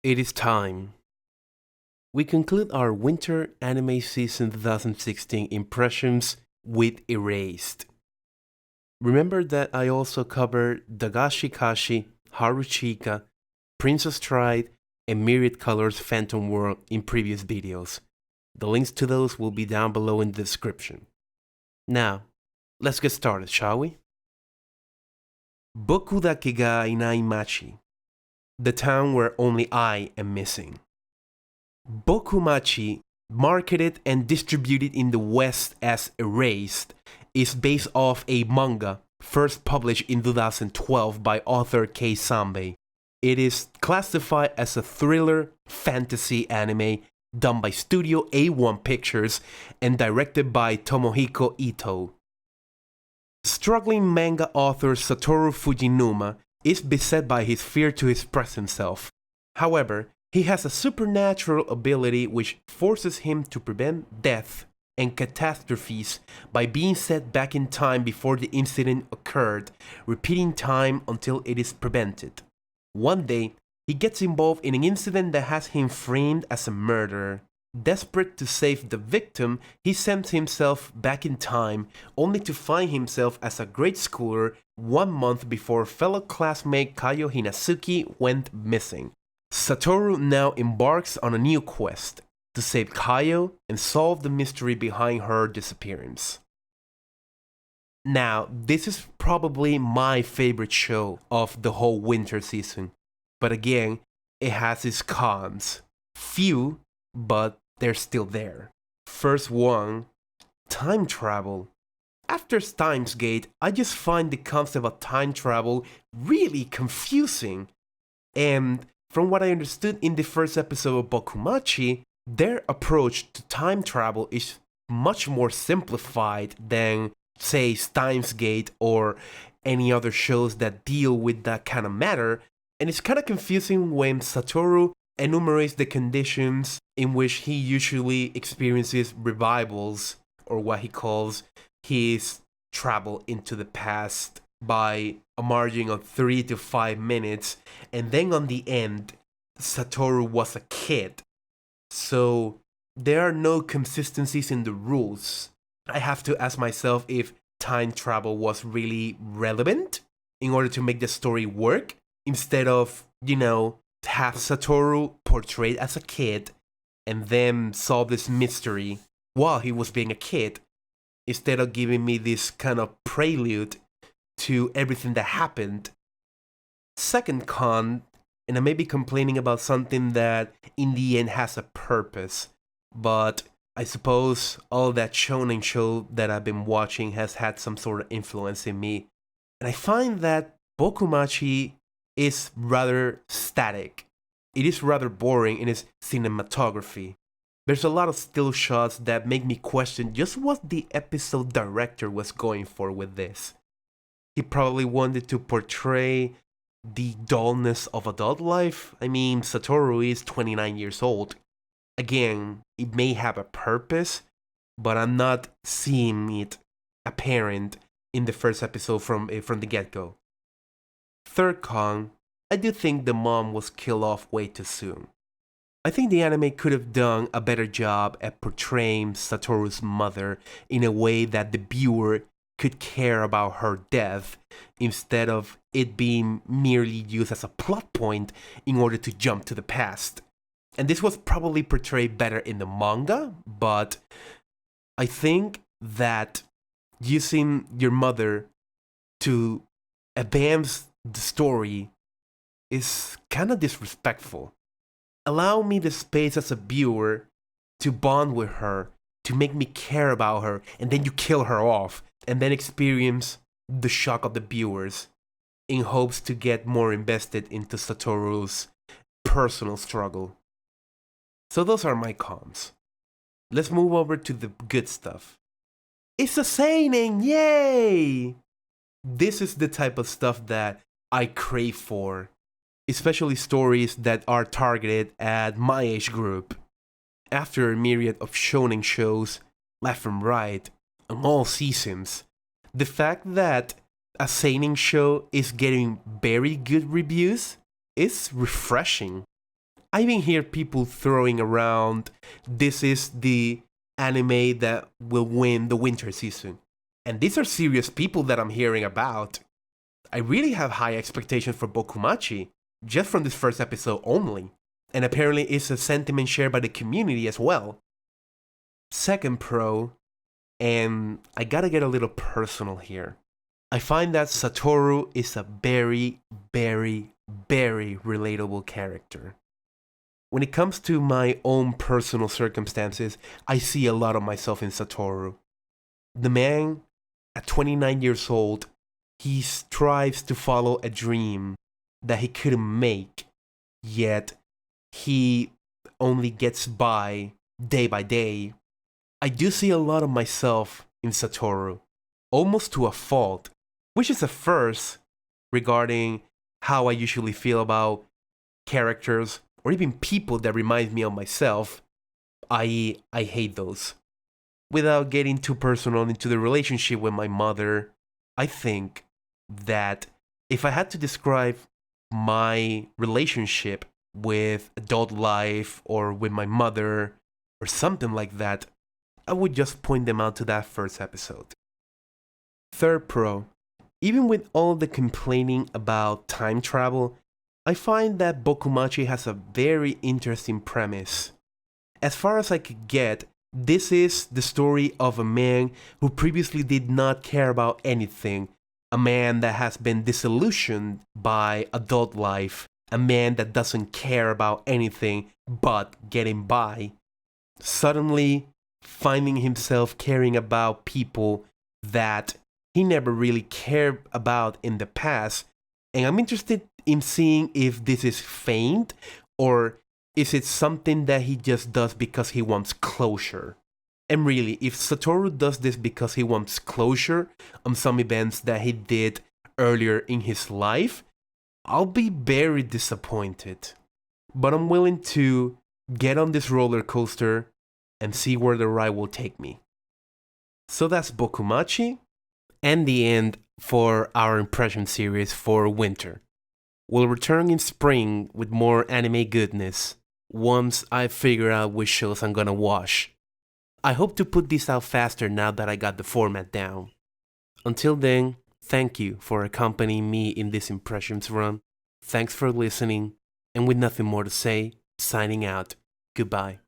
It is time. We conclude our winter anime season 2016 impressions with Erased. Remember that I also covered Dagashi Kashi, Haruchika, Princess Stride, and Myriad Colors Phantom World in previous videos. The links to those will be down below in the description. Now, let's get started, shall we? Boku dake ga inai machi. The town where only I am missing. Bokumachi, marketed and distributed in the West as Erased, is based off a manga first published in 2012 by author Kei Sanbei. It is classified as a thriller fantasy anime done by Studio A1 Pictures and directed by Tomohiko Ito. Struggling manga author Satoru Fujinuma is beset by his fear to express himself. However, he has a supernatural ability which forces him to prevent death and catastrophes by being set back in time before the incident occurred, repeating time until it is prevented. One day, he gets involved in an incident that has him framed as a murderer. Desperate to save the victim, he sends himself back in time, only to find himself as a grade schooler 1 month before fellow classmate Kayo Hinasuki went missing. Satoru now embarks on a new quest to save Kayo and solve the mystery behind her disappearance. Now, this is probably my favorite show of the whole winter season, but again, it has its cons. Few, but they're still there. First one, time travel. After Steins Gate, I just find the concept of time travel really confusing. And from what I understood in the first episode of Bokumachi, their approach to time travel is much more simplified than, say, Steins Gate or any other shows that deal with that kind of matter. And it's kind of confusing when Satoru enumerates the conditions in which he usually experiences revivals, or what he calls his travel into the past, by a margin of 3 to 5 minutes, and then on the end, Satoru was a kid. So there are no consistencies in the rules. I have to ask myself if time travel was really relevant in order to make the story work, instead of, have Satoru portrayed as a kid and then solve this mystery while he was being a kid, instead of giving me this kind of prelude to everything that happened. Second con, and I may be complaining about something that in the end has a purpose, but I suppose all that shonen show that I've been watching has had some sort of influence in me. And I find that Bokumachi is rather static. It is rather boring in its cinematography. There's a lot of still shots that make me question just what the episode director was going for with this. He probably wanted to portray the dullness of adult life. I mean, Satoru is 29 years old. Again, it may have a purpose, but I'm not seeing it apparent in the first episode from the get-go. Third con, I do think the mom was killed off way too soon. I think the anime could have done a better job at portraying Satoru's mother in a way that the viewer could care about her death, instead of it being merely used as a plot point in order to jump to the past. And this was probably portrayed better in the manga, but I think that using your mother to advance the story is kind of disrespectful. Allow me the space as a viewer to bond with her, to make me care about her, and then you kill her off, and then experience the shock of the viewers in hopes to get more invested into Satoru's personal struggle. So those are my cons. Let's move over to the good stuff. It's a seinen, yay! This is the type of stuff that I crave for, especially stories that are targeted at my age group. After a myriad of shonen shows, left and right, on all seasons, the fact that a seinen show is getting very good reviews is refreshing. I even hear people throwing around, this is the anime that will win the winter season. And these are serious people that I'm hearing about. I really have high expectations for Bokumachi, just from this first episode only. And apparently it's a sentiment shared by the community as well. Second pro, and I gotta get a little personal here. I find that Satoru is a very, very, very relatable character. When it comes to my own personal circumstances, I see a lot of myself in Satoru. The man, at 29 years old, he strives to follow a dream that he couldn't make, yet he only gets by day. I do see a lot of myself in Satoru, almost to a fault, which is a first regarding how I usually feel about characters or even people that remind me of myself. I hate those. Without getting too personal into the relationship with my mother, I think that if I had to describe my relationship with adult life or with my mother or something like that, I would just point them out to that first episode. Third pro, even with all the complaining about time travel, I find that Bokumachi has a very interesting premise. As far as I could get, this is the story of a man who previously did not care about anything, a man that has been disillusioned by adult life, a man that doesn't care about anything but getting by, suddenly finding himself caring about people that he never really cared about in the past. And I'm interested in seeing if this is feigned or is it something that he just does because he wants closure. And really, if Satoru does this because he wants closure on some events that he did earlier in his life, I'll be very disappointed. But I'm willing to get on this roller coaster and see where the ride will take me. So that's Bokumachi, and the end for our impression series for winter. We'll return in spring with more anime goodness once I figure out which shows I'm gonna watch. I hope to put this out faster now that I got the format down. Until then, thank you for accompanying me in this impressions run. Thanks for listening, and with nothing more to say, signing out. Goodbye.